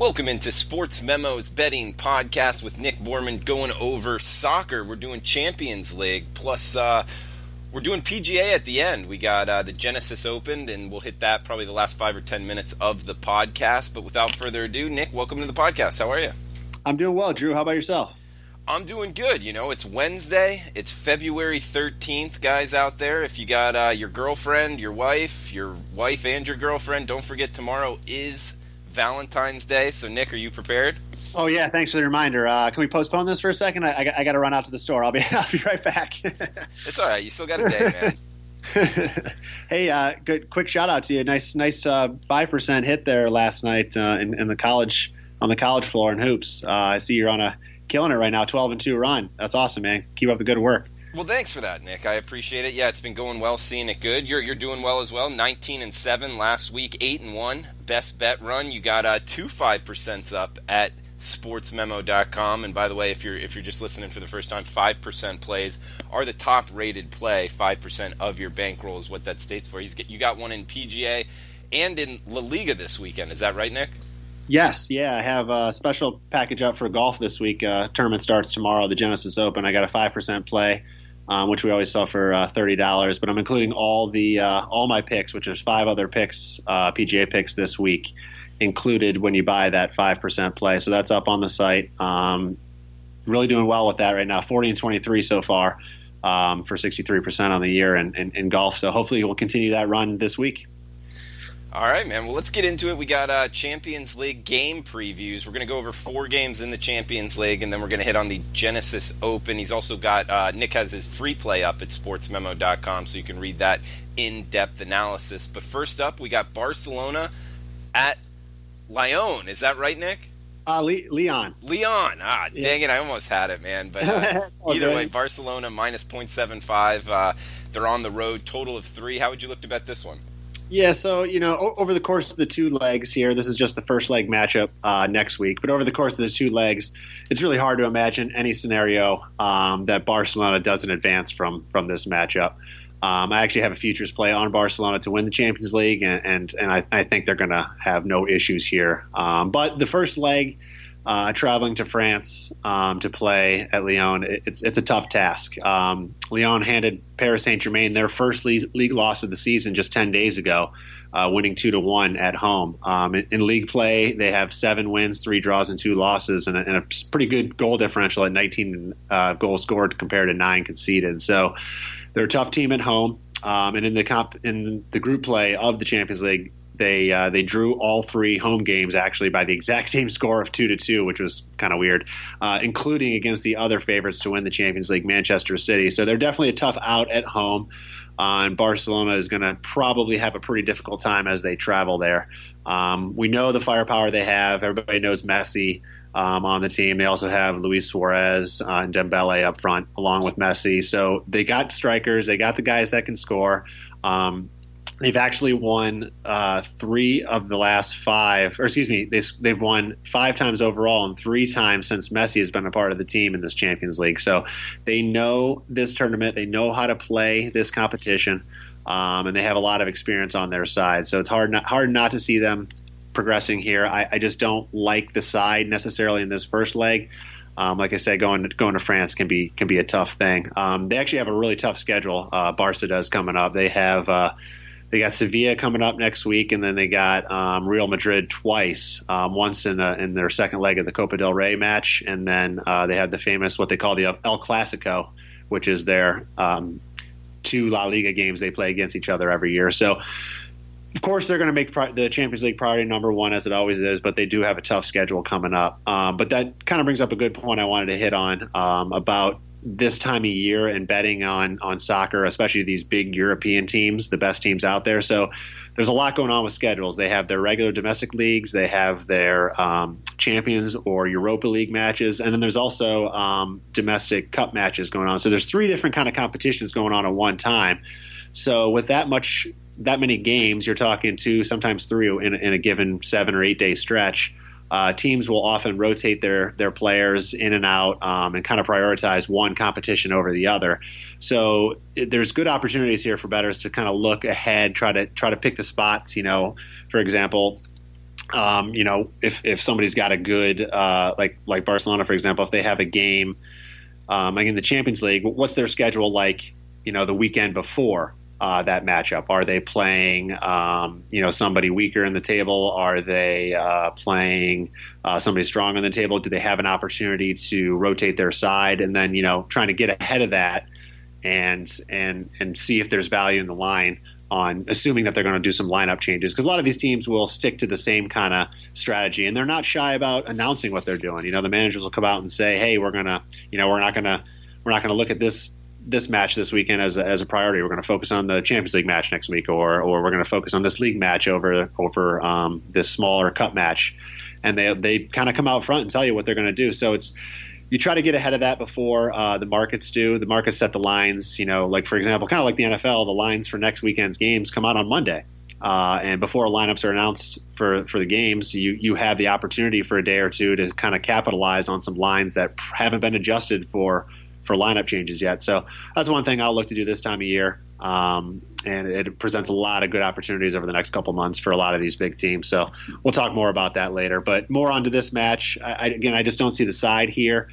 Welcome into Sports Memo's betting podcast with Nick Borrman going over soccer. We're doing Champions League, plus we're doing PGA at the end. We got the Genesis Open, and we'll hit that probably the last 5 or 10 minutes of the podcast. But without further ado, Nick, welcome to the podcast. How are you? I'm doing well, Drew. How about yourself? I'm doing good. You know, it's Wednesday. It's February 13th, guys out there. If you got your girlfriend, your wife and your girlfriend, don't forget tomorrow is Valentine's Day. So, Nick, are you prepared? Oh, yeah. Thanks for the reminder. Can we postpone this for a second? I got to run out to the store. I'll be right back. It's all right. You still got a day, man. Hey, good quick shout out to you. Nice 5% hit there last night in the college on the college floor in hoops. I see you're on killing it right now, 12-2 run. That's awesome, man. Keep up the good work. Well, thanks for that, Nick. I appreciate it. Yeah, it's been going well, seeing it good. You're doing well as well. 19-7 last week, 8-1. Best bet run. You got 2 5% up at sportsmemo.com. And by the way, if you're just listening for the first time, 5% plays are the top rated play. 5% of your bankroll is what that states for. You got one in PGA and in La Liga this weekend. Is that right, Nick? Yes, yeah, I have a special package up for golf this week. Tournament starts tomorrow, the Genesis Open. I got a 5% play, which we always sell for $30. But I'm including all my picks, which is 5 other picks, PGA picks this week, included when you buy that 5% play. So that's up on the site. Really doing well with that right now. 40-23 so far for 63% on the year in golf. So hopefully we'll continue that run this week. All right, man. Well, let's get into it. We got Champions League game previews. We're going to go over 4 games in the Champions League, and then we're going to hit on the Genesis Open. He's also got Nick has his free play up at sportsmemo.com, so you can read that in-depth analysis. But first up, we got Barcelona at Lyon. Is that right, Nick? Leon. Dang it. I almost had it, man. But either way, Barcelona minus 0.75. They're on the road, total of 3. How would you look to bet this one? Yeah, so, over the course of the 2 legs here, this is just the first leg matchup next week, but over the course of the 2 legs, it's really hard to imagine any scenario that Barcelona doesn't advance from this matchup. I actually have a futures play on Barcelona to win the Champions League, and I think they're going to have no issues here. But the first leg, traveling to France to play at Lyon, it's a tough task. Lyon handed Paris Saint-Germain their first league loss of the season just 10 days ago, winning 2-1 at home. In league play, they have 7 wins, 3 draws, and 2 losses, and a pretty good goal differential at 19 goals scored compared to 9 conceded. So they're a tough team at home. And in the group play of the Champions League, they drew all 3 home games actually by the exact same score of 2-2, which was kind of weird, including against the other favorites to win the Champions League, Manchester City. So they're definitely a tough out at home, and Barcelona is going to probably have a pretty difficult time as they travel there. We know the firepower they have. Everybody knows Messi on the team. They also have Luis Suarez and Dembele up front along with Messi. So they got strikers. They got the guys that can score. They've actually won 3 of the last 5, or excuse me, they've won 5 times overall and 3 times since Messi has been a part of the team in this Champions League. So they know this tournament, they know how to play this competition, and they have a lot of experience on their side. So it's hard not to see them progressing here. I just don't like the side necessarily in this first leg. Like I said, going to France can be a tough thing. They actually have a really tough schedule. Barca does coming up. They got Sevilla coming up next week, and then they got Real Madrid twice, once in their second leg of the Copa del Rey match, and then they have the famous, what they call the El Clasico, which is their 2 La Liga games they play against each other every year. So, of course, they're going to make the Champions League priority number 1, as it always is, but they do have a tough schedule coming up. But that kind of brings up a good point I wanted to hit on about this time of year and betting on soccer, especially these big European teams, the best teams out there. So there's a lot going on with schedules. They have their regular domestic leagues, they have their Champions or Europa League matches, and then there's also domestic cup matches going on. So there's 3 different kind of competitions going on at one time. So with that many games, you're talking 2, sometimes 3 in a given 7 or 8 day stretch. Teams will often rotate their players in and out and kind of prioritize one competition over the other. So there's good opportunities here for bettors to kind of look ahead, try to pick the spots. For example, If somebody's got a good like Barcelona, for example, if they have a game like in the Champions League, what's their schedule like? The weekend before that matchup, are they playing somebody weaker in the table? Are they playing somebody strong on the table? Do they have an opportunity to rotate their side, and then trying to get ahead of that and see if there's value in the line, on assuming that they're going to do some lineup changes, because a lot of these teams will stick to the same kind of strategy, and they're not shy about announcing what they're doing. The managers will come out and say, "Hey, we're not going to look at this match this weekend as a priority. We're going to focus on the Champions League match next week, or we're going to focus on this league match over this smaller cup match," and they kind of come out front and tell you what they're going to do. So you try to get ahead of that before the markets do. The markets set the lines, like, for example, kind of like the NFL, the lines for next weekend's games come out on Monday. And before lineups are announced for the games, you have the opportunity for a day or two to kind of capitalize on some lines that haven't been adjusted for lineup changes yet. So that's one thing I'll look to do this time of year. And it presents a lot of good opportunities over the next couple months for a lot of these big teams. So we'll talk more about that later. But more onto this match. I just don't see the side here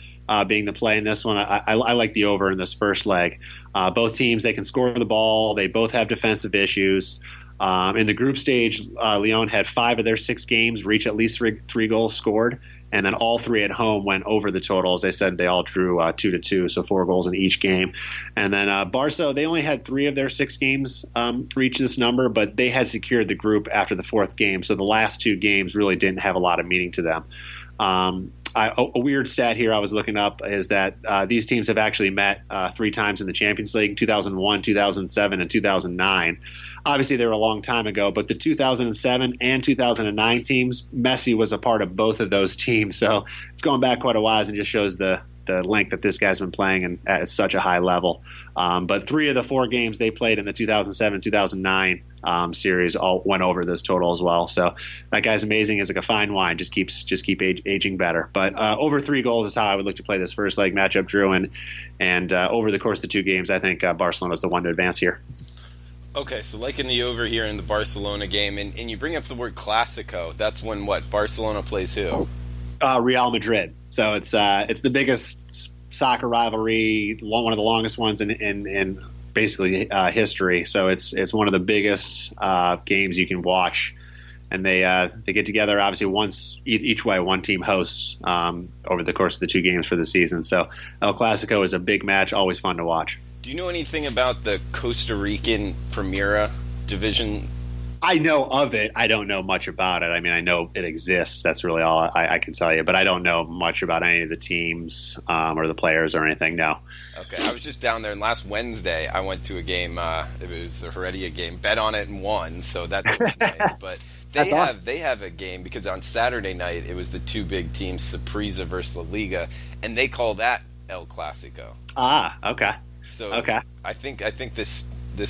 being the play in this one. I like the over in this first leg. Both teams, they can score the ball. They both have defensive issues. In the group stage, Lyon had 5 of their 6 games reach at least three goals scored. And then all 3 at home went over the total. As I said, they all drew 2-2, so 4 goals in each game. And then Barca, they only had 3 of their 6 games reach this number, but they had secured the group after the 4th game. So the last 2 games really didn't have a lot of meaning to them. A weird stat here I was looking up is that these teams have actually met 3 times in the Champions League, 2001, 2007, and 2009. Obviously, they were a long time ago, but the 2007 and 2009 teams, Messi was a part of both of those teams. So it's going back quite a while, and just shows the length that this guy's been playing at such a high level. But 3 of the 4 games they played in the 2007-2009 series all went over this total as well. So that guy's amazing. He's like a fine wine, just keep aging better. But over 3 goals is how I would look to play this first leg matchup, Drew. And over the course of the 2 games, I think Barcelona's the one to advance here. Okay, so like in the over here in the Barcelona game, and you bring up the word Clásico. That's when Barcelona plays who? Real Madrid. So it's the biggest soccer rivalry, one of the longest ones in basically history. So it's one of the biggest games you can watch, and they get together obviously once each way. One team hosts over the course of the 2 games for the season. So El Clásico is a big match, always fun to watch. Do you know anything about the Costa Rican Primera division? I know of it. I don't know much about it. I mean, I know it exists. That's really all I can tell you. But I don't know much about any of the teams or the players or anything, no. Okay, I was just down there, and last Wednesday I went to a game. It was the Heredia game. Bet on it and won, so that was nice. But they have a game, because on Saturday night it was the 2 big teams, Saprissa versus La Liga, and they call that El Clásico. Ah, okay. So okay. I think this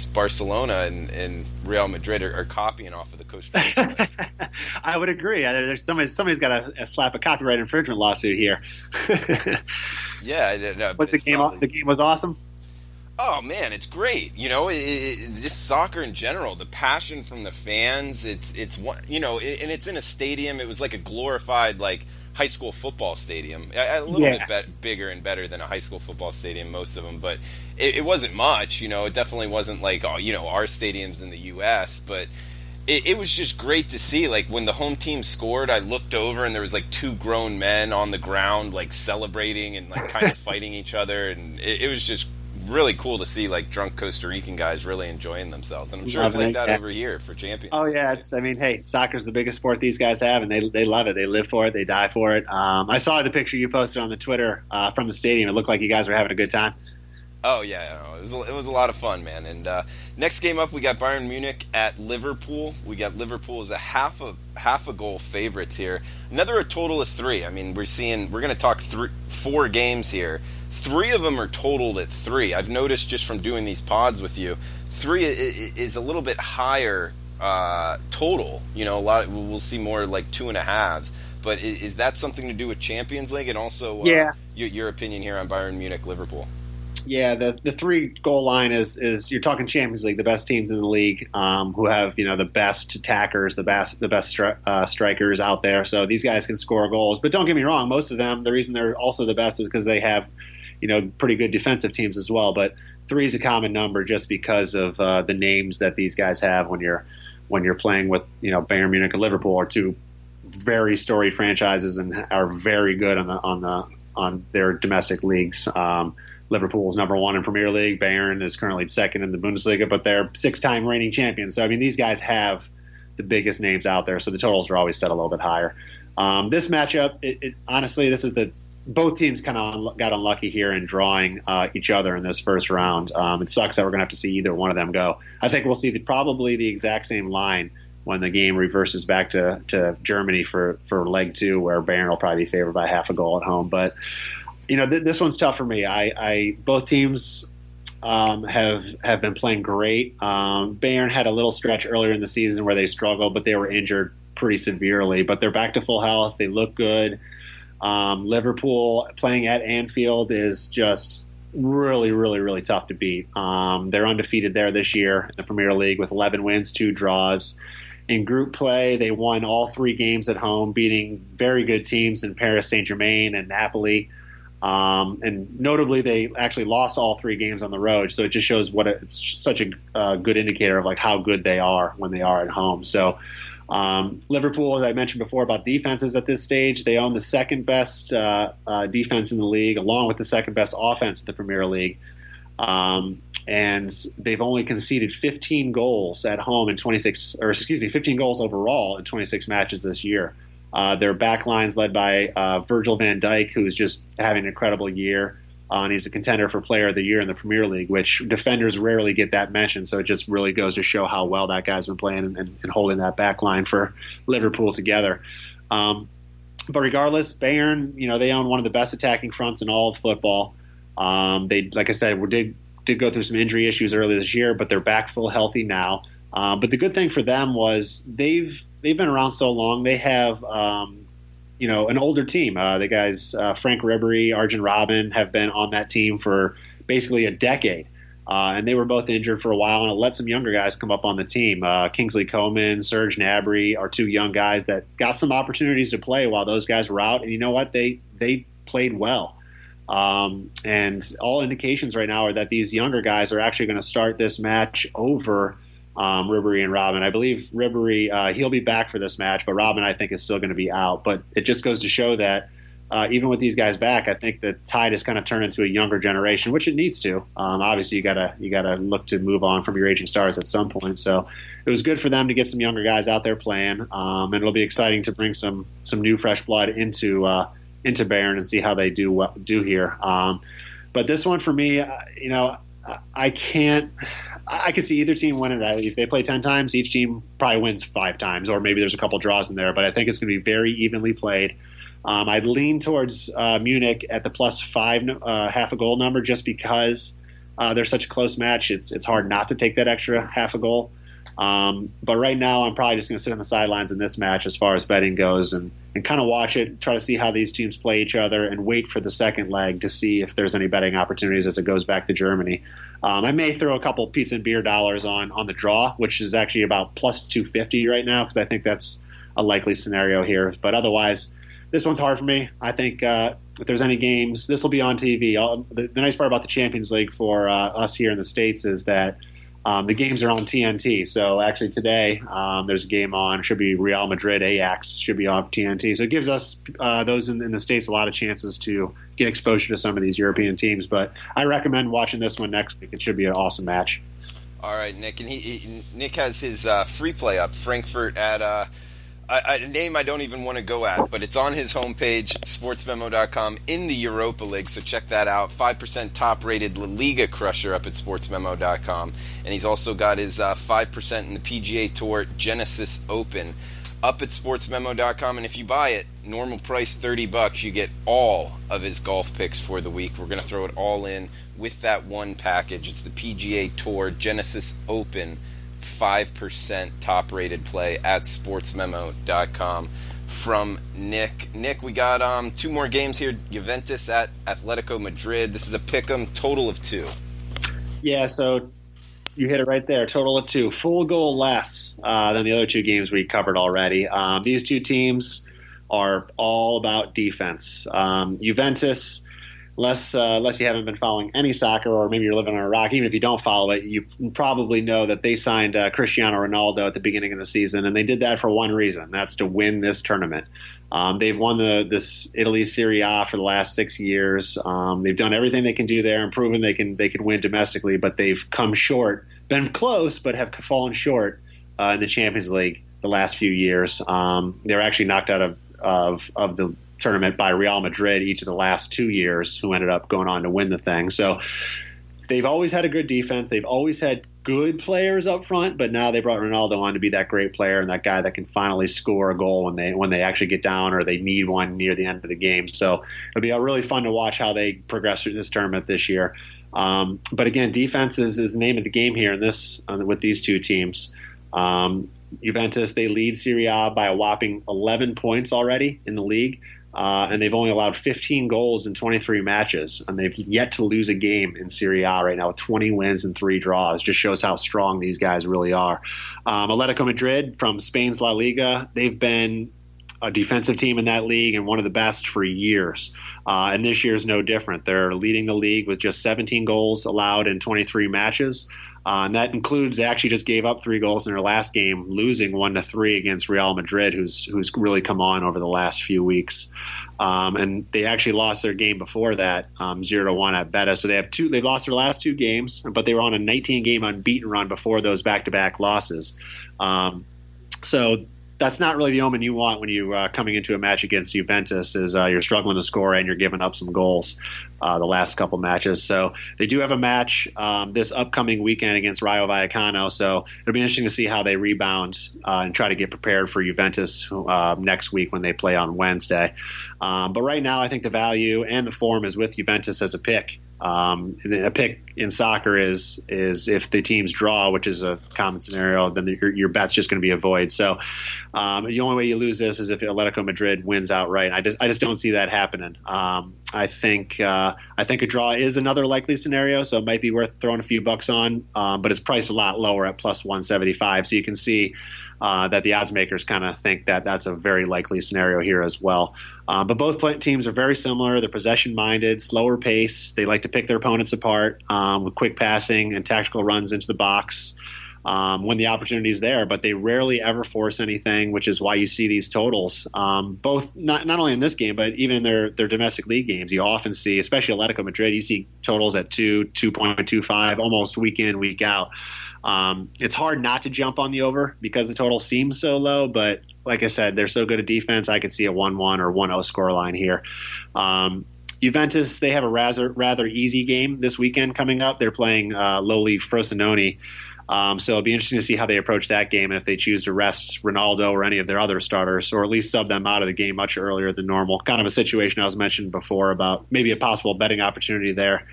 Barcelona and Real Madrid are copying off of the Costa Rica. I would agree. There's somebody's got to slap a copyright infringement lawsuit here. Yeah, no, was the game? The game was awesome. Oh man, it's great. Just soccer in general, the passion from the fans. It's one, and it's in a stadium. It was like a glorified high school football stadium. A little bit bigger and better than a high school football stadium, most of them, but it wasn't much. It definitely wasn't like our stadiums in the U.S., but it was just great to see. Like when the home team scored, I looked over and there was 2 grown men on the ground celebrating and kind of fighting each other, and it was just really cool to see drunk Costa Rican guys really enjoying themselves, and I'm sure it's like that over here for Champions. Oh yeah, hey, soccer's the biggest sport these guys have, and they love it. They live for it. They die for it. I saw the picture you posted on the Twitter from the stadium. It looked like you guys were having a good time. Oh yeah, it was a lot of fun, man. And next game up, we got Bayern Munich at Liverpool. We got Liverpool as a half a goal favorites here. Another a total of 3. I mean, we're going to talk 4 games here. 3 of them are totaled at 3. I've noticed just from doing these pods with you, 3 is a little bit higher total. We'll see more 2.5s. But is that something to do with Champions League, and also your opinion here on Bayern Munich Liverpool? Yeah, the 3 goal line is you're talking Champions League, the best teams in the league, who have the best attackers, the best strikers out there. So these guys can score goals. But don't get me wrong, most of them, the reason they're also the best is because they have pretty good defensive teams as well. But 3 is a common number just because of the names that these guys have when you're playing with Bayern Munich and Liverpool, are 2 very storied franchises and are very good on their domestic leagues. Liverpool is number 1 in Premier League. Bayern is currently second in the Bundesliga, but they're 6-time reigning champions. So, I mean, these guys have the biggest names out there, so the totals are always set a little bit higher. This matchup, honestly, this is both teams kind of got unlucky here in drawing each other in this first round. It sucks that we're going to have to see either one of them go. I think we'll see probably the exact same line when the game reverses back to Germany for leg 2, where Bayern will probably be favored by half a goal at home. But this one's tough for me. Both teams have been playing great. Bayern had a little stretch earlier in the season where they struggled, but they were injured pretty severely. But they're back to full health. They look good. Liverpool playing at Anfield is just really, really, really tough to beat. They're undefeated there this year in the Premier League with 11 wins, 2 draws. In group play, they won all 3 games at home, beating very good teams in Paris Saint-Germain and Napoli. And notably, they actually lost all 3 games on the road. So it just shows it's such a good indicator of like how good they are when they are at home. So Liverpool, as I mentioned before about defenses at this stage, they own the second best defense in the league, along with the second best offense in the Premier League. And they've only conceded 15 goals at home 15 goals overall in 26 matches this year. Their back line's led by Virgil van Dijk, who's just having an incredible year. And he's a contender for Player of the Year in the Premier League, which defenders rarely get that mention. So it just really goes to show how well that guy's been playing and holding that back line for Liverpool together. But regardless, Bayern, they own one of the best attacking fronts in all of football. They, like I said, did go through some injury issues earlier this year, but they're back full healthy now. But the good thing for them was they've been around so long. They have an older team. The guys Frank Ribery, Arjen Robben have been on that team for basically a decade. And they were both injured for a while, and it let some younger guys come up on the team. Kingsley Coman, Serge Gnabry are 2 young guys that got some opportunities to play while those guys were out. And you know what? They played well. And all indications right now are that these younger guys are actually going to start this match over Ribery and Robben. I believe Ribery, he'll be back for this match, but Robben, I think, is still going to be out. But it just goes to show that even with these guys back, I think the tide has kind of turned into a younger generation, which it needs to. Obviously, you gotta look to move on from your aging stars at some point. So it was good for them to get some younger guys out there playing, and it'll be exciting to bring some new fresh blood into Bayern and see how they do here. But this one for me, I could see either team winning it. If they play 10 times, each team probably wins 5 times, or maybe there's a couple draws in there. But I think it's going to be very evenly played. I'd lean towards Munich at the +5 half a goal number just because they're such a close match. It's hard not to take that extra half a goal. But right now, I'm probably just going to sit on the sidelines in this match as far as betting goes and kind of watch it, try to see how these teams play each other, and wait for the second leg to see if there's any betting opportunities as it goes back to Germany. I may throw a couple pizza and beer dollars on the draw, which is actually about +250 right now because I think that's a likely scenario here. But otherwise, this one's hard for me. I think if there's any games, this will be on TV. The nice part about the Champions League for us here in the States is that the games are on TNT. So actually today there's a game on. Should be Real Madrid Ajax. Should be on TNT. So it gives us those in the States a lot of chances to get exposure to some of these European teams. But I recommend watching this one next week. It should be an awesome match. All right, Nick. And Nick has his free play up, Frankfurt at a name I don't even want to go at, but it's on his homepage, sportsmemo.com, in the Europa League, so check that out. 5% top-rated La Liga crusher up at sportsmemo.com. And he's also got his 5% in the PGA Tour Genesis Open up at sportsmemo.com. And if you buy it, normal price $30, you get all of his golf picks for the week. We're going to throw it all in with that one package. It's the PGA Tour Genesis Open 5% top-rated play at sportsmemo.com. from Nick. Nick, we got two more games here. Juventus at Atletico Madrid. This is a pick'em, total of 2. Yeah, so you hit it right there. Total of 2. Full goal less than the other 2 games we covered already. These 2 teams are all about defense. Juventus, unless you haven't been following any soccer, or maybe you're living on a rock, even if you don't follow it, you probably know that they signed Cristiano Ronaldo at the beginning of the season, and they did that for one reason. That's to win this tournament. They've won this Italy Serie A for the last 6 years. They've done everything they can do there and proven they can win domestically, but they've come short, been close, but have fallen short in the Champions League the last few years. They were actually knocked out of the tournament by Real Madrid each of the last 2 years, who ended up going on to win the thing. So they've always had a good defense. They've always had good players up front, but now they brought Ronaldo on to be that great player and that guy that can finally score a goal when they actually get down or they need one near the end of the game. So it'll be really fun to watch how they progress through this tournament this year. But again, defense is the name of the game here with these 2 teams. Juventus, they lead Serie A by a whopping 11 points already in the league. And they've only allowed 15 goals in 23 matches, and they've yet to lose a game in Serie A right now, 20 wins and 3 draws. Just shows how strong these guys really are. Atletico Madrid from Spain's La Liga, they've been a defensive team in that league and one of the best for years. And this year is no different. They're leading the league with just 17 goals allowed in 23 matches. And that includes, they actually just gave up 3 goals in their last game, losing 1-3 against Real Madrid, who's really come on over the last few weeks. And they actually lost their game before that, 0-1 at Betis. So they lost their last 2 games, but they were on a 19-game unbeaten run before those back-to-back losses. So that's not really the omen you want when you coming into a match against Juventus, is you're struggling to score and you're giving up some goals the last couple matches. So they do have a match this upcoming weekend against Rayo Vallecano. So it'll be interesting to see how they rebound and try to get prepared for Juventus next week when they play on Wednesday. But right now, I think the value and the form is with Juventus as a pick. A pick in soccer is if the teams draw, which is a common scenario, then your bet's just going to be a void. So the only way you lose this is if Atletico Madrid wins outright. I just don't see that happening. I think a draw is another likely scenario, so it might be worth throwing a few bucks on, but it's priced a lot lower at plus 175. So you can see that the odds makers kind of think that that's a very likely scenario here as well. But both teams are very similar. They're possession-minded, slower pace. They like to pick their opponents apart with quick passing and tactical runs into the box when the opportunity is there. But they rarely ever force anything, which is why you see these totals. Both not only in this game, but even in their domestic league games, you often see, especially Atletico Madrid, you see totals at 2.25 almost week in, week out. It's hard not to jump on the over because the total seems so low, but like I said, they're so good at defense. I could see a 1-1 or 1-0 scoreline here. Juventus, they have a rather easy game this weekend coming up. They're playing lowly Frosinone. So it'll be interesting to see how they approach that game and if they choose to rest Ronaldo or any of their other starters, or at least sub them out of the game much earlier than normal. Kind of a situation I was mentioning before about maybe a possible betting opportunity there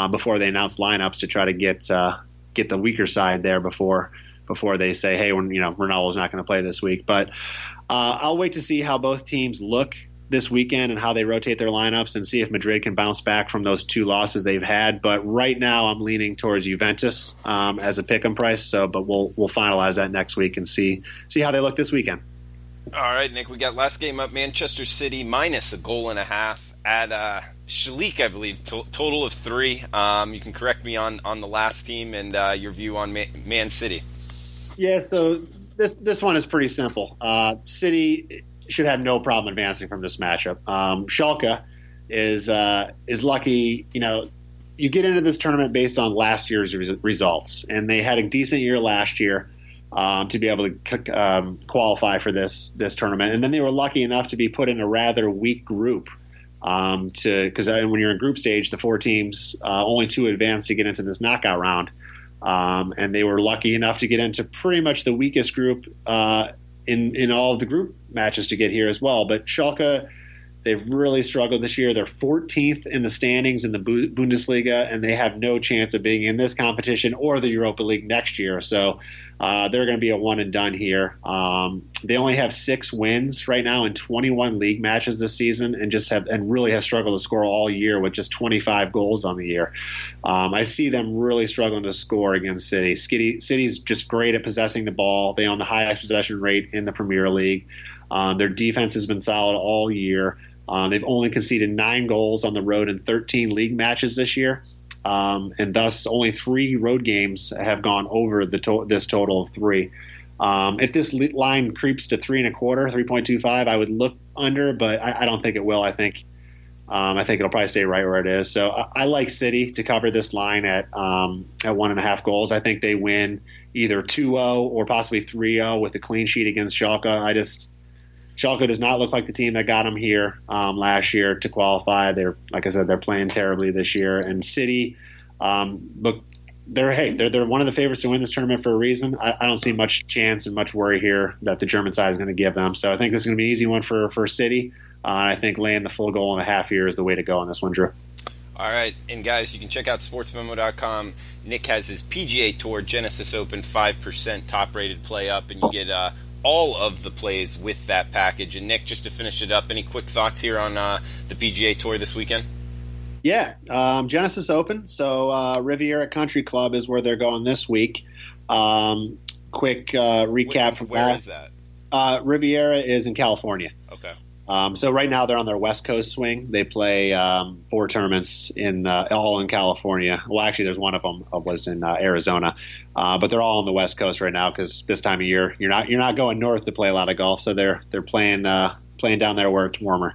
before they announce lineups to try to get the weaker side there before they say, hey, Ronaldo's not going to play this week. But I'll wait to see how both teams look this weekend and how they rotate their lineups and see if Madrid can bounce back from those 2 losses they've had. But right now I'm leaning towards Juventus as a pick'em price. But we'll finalize that next week and see how they look this weekend. All right, Nick, we got last game up, Manchester City minus a goal and a half at Shalik, I believe, total of 3. You can correct me on the last team and your view on Man City. Yeah, so this one is pretty simple. City should have no problem advancing from this matchup. Schalke is lucky. You get into this tournament based on last year's results, and they had a decent year last year to be able to qualify for this tournament, and then they were lucky enough to be put in a rather weak group. Because when you're in group stage, the 4 teams, only 2 advance to get into this knockout round. And they were lucky enough to get into pretty much the weakest group in all of the group matches to get here as well. But Schalke, they've really struggled this year. They're 14th in the standings in the Bundesliga, and they have no chance of being in this competition or the Europa League next year. So They're going to be a one and done here. They only have 6 wins right now in 21 league matches this season, and really have struggled to score all year with just 25 goals on the year. I see them really struggling to score against City. City's just great at possessing the ball. They own the highest possession rate in the Premier League. Their defense has been solid all year. They've only conceded 9 goals on the road in 13 league matches this year. And thus only 3 road games have gone over this total of 3. If this line creeps to 3.25, 3.25, I would look under, but I don't think it will. I think it'll probably stay right where it is. So I like City to cover this line at 1.5 goals. I think they win either 2-0 or possibly 3-0 with a clean sheet against Schalke. Schalke does not look like the team that got them here last year to qualify. Like I said, they're playing terribly this year. And City, look, they're one of the favorites to win this tournament for a reason. I don't see much chance and much worry here that the German side is going to give them. So I think this is going to be an easy one for City. I think laying the full goal and a half here is the way to go on this one, Drew. All right, and guys, you can check out sportsmemo.com. Nick has his PGA Tour Genesis Open 5% top-rated play up, and you get all of the plays with that package. And Nick, just to finish it up, any quick thoughts here on the PGA Tour this weekend? Yeah, Genesis Open. So Riviera Country Club is where they're going this week. Quick recap from where is that? Riviera is in California. Okay. So right now they're on their West Coast swing. They play 4 tournaments all in California. Well, actually, there's one of them was in Arizona, but they're all on the West Coast right now because this time of year you're not going north to play a lot of golf. So they're playing down there where it's warmer.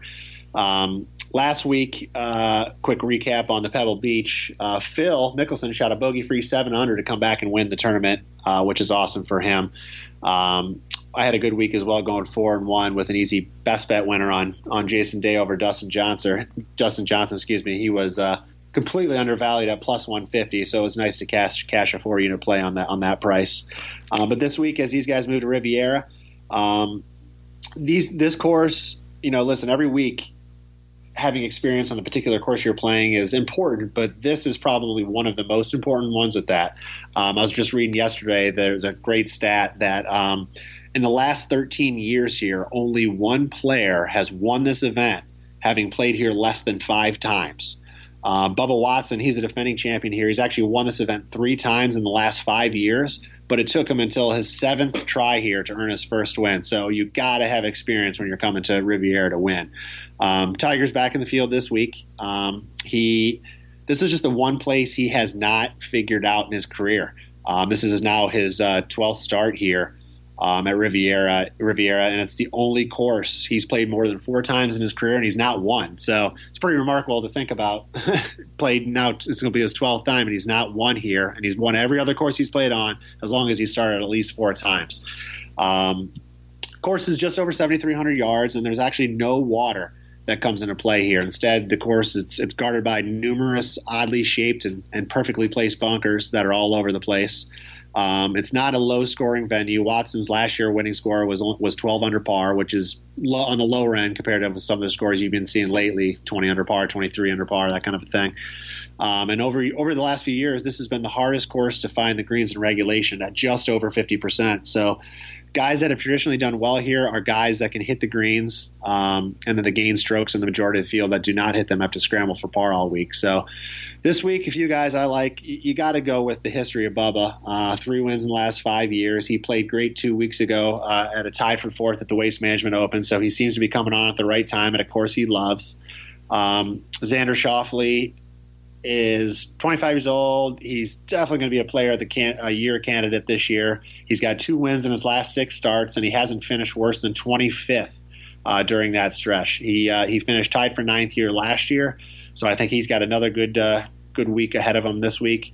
Last week, quick recap on the Pebble Beach. Phil Mickelson shot a bogey-free 7 under to come back and win the tournament, which is awesome for him. I had a good week as well, going 4-1 with an easy best bet winner on Jason Day over Dustin Johnson. He was completely undervalued at plus 150, so it was nice to cash a 4-unit play on that price. But this week, as these guys move to Riviera, this course, listen, every week having experience on the particular course you're playing is important, but this is probably one of the most important ones with that. I was just reading yesterday, there's a great stat that in the last 13 years here, only one player has won this event, having played here less than 5 times. Bubba Watson, he's a defending champion here. He's actually won this event 3 times in the last 5 years, but it took him until his 7th try here to earn his first win. So you got to have experience when you're coming to Riviera to win. Tiger's back in the field this week. This is just the one place he has not figured out in his career. This is now his 12th start here at Riviera, and it's the only course he's played more than 4 times in his career, and he's not won. So it's pretty remarkable to think about. Played now, it's going to be his 12th time, and he's not won here, and he's won every other course he's played on as long as he started at least 4 times. Course is just over 7,300 yards, and there's actually no water that comes into play here. Instead, the course it's guarded by numerous oddly shaped and perfectly placed bunkers that are all over the place. It's not a low-scoring venue. Watson's last year winning score was 12 under par, which is on the lower end compared to some of the scores you've been seeing lately, 20 under par, 23 under par, that kind of thing. And over the last few years, this has been the hardest course to find the greens in regulation at just over 50%. So guys that have traditionally done well here are guys that can hit the greens, and then the gain strokes in the majority of the field that do not hit them have to scramble for par all week. So this week, a few guys I like, you got to go with the history of Bubba. 3 wins in the last 5 years. He played great 2 weeks ago at a tied for 4th at the Waste Management Open, so he seems to be coming on at the right time at a course he loves. Xander Schauffele is 25 years old. He's definitely going to be a player of the year candidate this year. He's got 2 wins in his last 6 starts, and he hasn't finished worse than 25th during that stretch. He finished tied for 9th here last year, so I think he's got another good week ahead of him this week.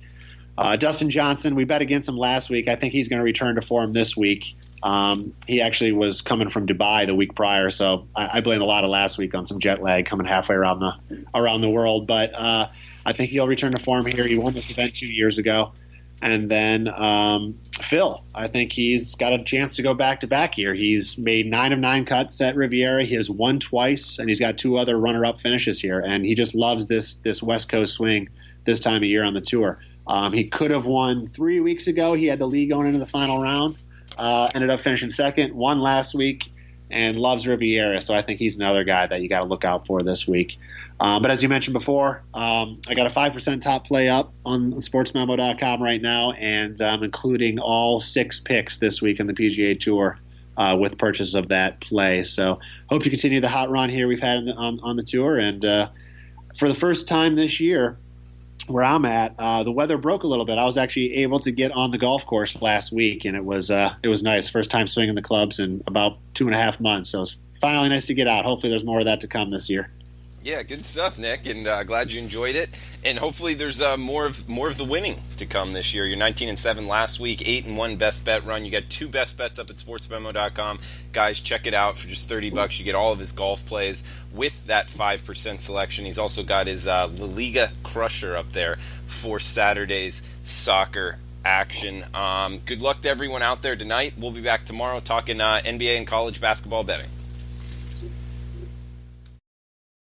Dustin Johnson, we bet against him last week. I think he's going to return to form this week. He actually was coming from Dubai the week prior, so I blame a lot of last week on some jet lag coming halfway around the world. But I think he'll return to form here. He won this event 2 years ago. And then Phil, I think he's got a chance to go back-to-back here. He's made 9 of 9 cuts at Riviera. He has won twice, and he's got 2 other runner-up finishes here. And he just loves this West Coast swing this time of year on the tour. He could have won 3 weeks ago. He had the lead going into the final round. Ended up finishing second, won last week, and loves Riviera. So I think he's another guy that you got to look out for this week. But as you mentioned before, I got a 5% top play up on sportsmemo.com right now, and I'm including all 6 picks this week in the PGA Tour with purchase of that play. So hope you continue the hot run here we've had on the tour. And for the first time this year, where I'm at, the weather broke a little bit. I was actually able to get on the golf course last week, and it was nice. First time swinging the clubs in about 2.5 months. So it's finally nice to get out. Hopefully there's more of that to come this year. Yeah, good stuff, Nick, and glad you enjoyed it. And hopefully there's more of the winning to come this year. You're 19-7 last week, 8-1 best bet run. You got 2 best bets up at sportsmemo.com. Guys, check it out for just $30. You get all of his golf plays with that 5% selection. He's also got his La Liga Crusher up there for Saturday's soccer action. Good luck to everyone out there tonight. We'll be back tomorrow talking NBA and college basketball betting.